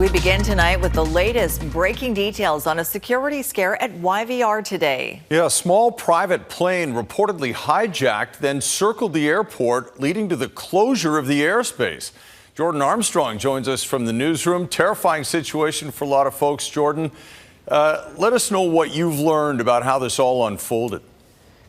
We begin tonight with the latest breaking details on a security scare at YVR today. Yeah, a small private plane reportedly hijacked, then circled the airport, leading to the closure of the airspace. Jordan Armstrong joins us from the newsroom. Terrifying situation for a lot of folks. Jordan, let us know what you've learned about how this all unfolded.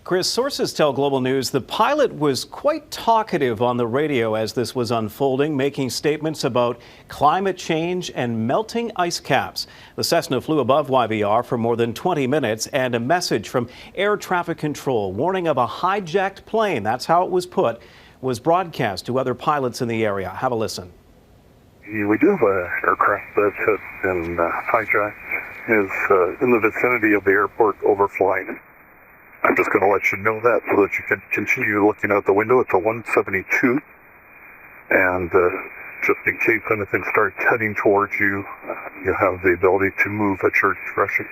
Chris, sources tell Global News the pilot was quite talkative on the radio as this was unfolding, making statements about climate change and melting ice caps. The Cessna flew above YVR for more than 20 minutes, and a message from air traffic control warning of a hijacked plane, that's how it was put, was broadcast to other pilots in the area. Have a listen. We do have an aircraft that's hit and hijacked, is in the vicinity of the airport overflying. I'm just going to let you know that so that you can continue looking out the window. It's a 172, and just in case anything starts heading towards you, you have the ability to move at your discretion.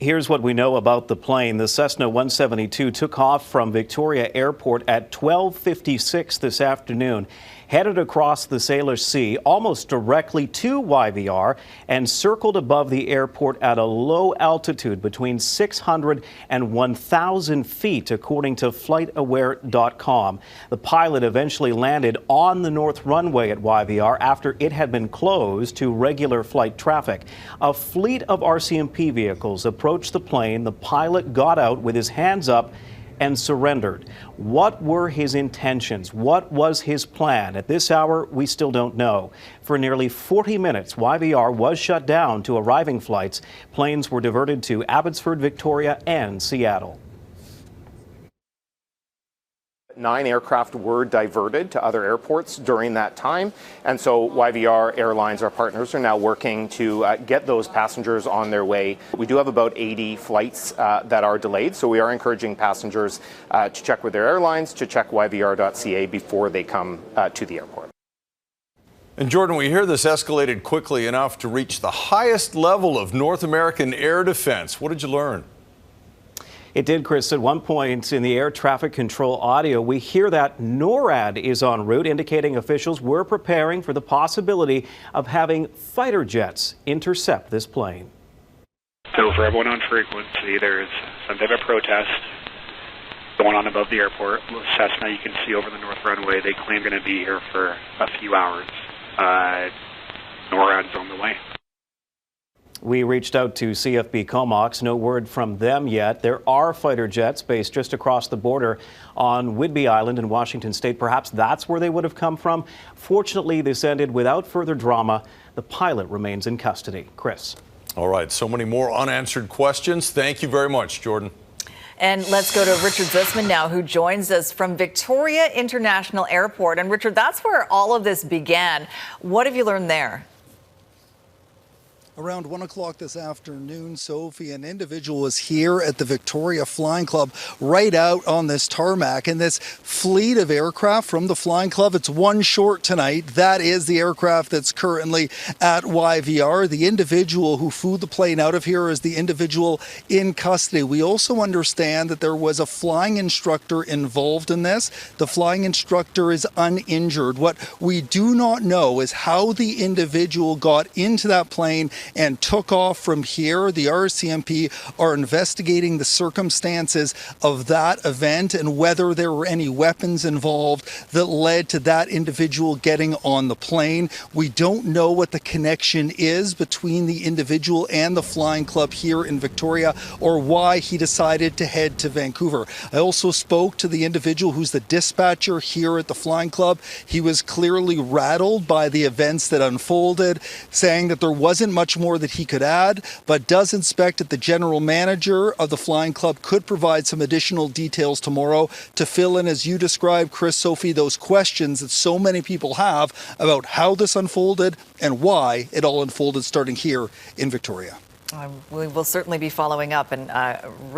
Here's what we know about the plane. The Cessna 172 took off from Victoria Airport at 12:56 this afternoon, headed across the Salish Sea almost directly to YVR, and circled above the airport at a low altitude between 600 and 1,000 feet, according to FlightAware.com. The pilot eventually landed on the north runway at YVR after it had been closed to regular flight traffic. A fleet of RCMP vehicles approached the plane. The pilot got out with his hands up and surrendered. What were his intentions? What was his plan? At this hour, we still don't know. For nearly 40 minutes, YVR was shut down to arriving flights. Planes were diverted to Abbotsford, Victoria, and Seattle. 9 aircraft were diverted to other airports during that time, and so YVR Airlines, our partners, are now working to get those passengers on their way. We do have about 80 flights that are delayed, so we are encouraging passengers to check with their airlines, to check yvr.ca before they come to the airport. And Jordan, we hear this escalated quickly enough to reach the highest level of North American air defense. What did you learn? It did, Chris. At one point in the air traffic control audio, we hear that NORAD is en route, indicating officials were preparing for the possibility of having fighter jets intercept this plane. So for everyone on frequency, there's some type of protest going on above the airport. Cessna, you can see over the north runway, they claim going to be here for a few hours. NORAD's on the way. We reached out to CFB Comox. No word from them yet. There are fighter jets based just across the border on Whidbey Island in Washington State. Perhaps that's where they would have come from. Fortunately, this ended without further drama. The pilot remains in custody. Chris. All right, so many more unanswered questions. Thank you very much, Jordan. And let's go to Richard Zussman now, who joins us from Victoria International Airport. And Richard, that's where all of this began. What have you learned there? Around 1 o'clock this afternoon, Sophie, an individual was here at the Victoria Flying Club right out on this tarmac. And this fleet of aircraft from the Flying Club, it's one short tonight. That is the aircraft that's currently at YVR. The individual who flew the plane out of here is the individual in custody. We also understand that there was a flying instructor involved in this. The flying instructor is uninjured. What we do not know is how the individual got into that plane and took off from here. The RCMP are investigating the circumstances of that event and whether there were any weapons involved that led to that individual getting on the plane. We don't know what the connection is between the individual and the Flying Club here in Victoria or why he decided to head to Vancouver. I also spoke to the individual who's the dispatcher here at the Flying Club. He was clearly rattled by the events that unfolded, saying that there wasn't much more that he could add, but does expect that the general manager of the Flying Club could provide some additional details tomorrow to fill in, as you described, Chris, Sophie, those questions that so many people have about how this unfolded and why it all unfolded starting here in Victoria. We will certainly be following up and really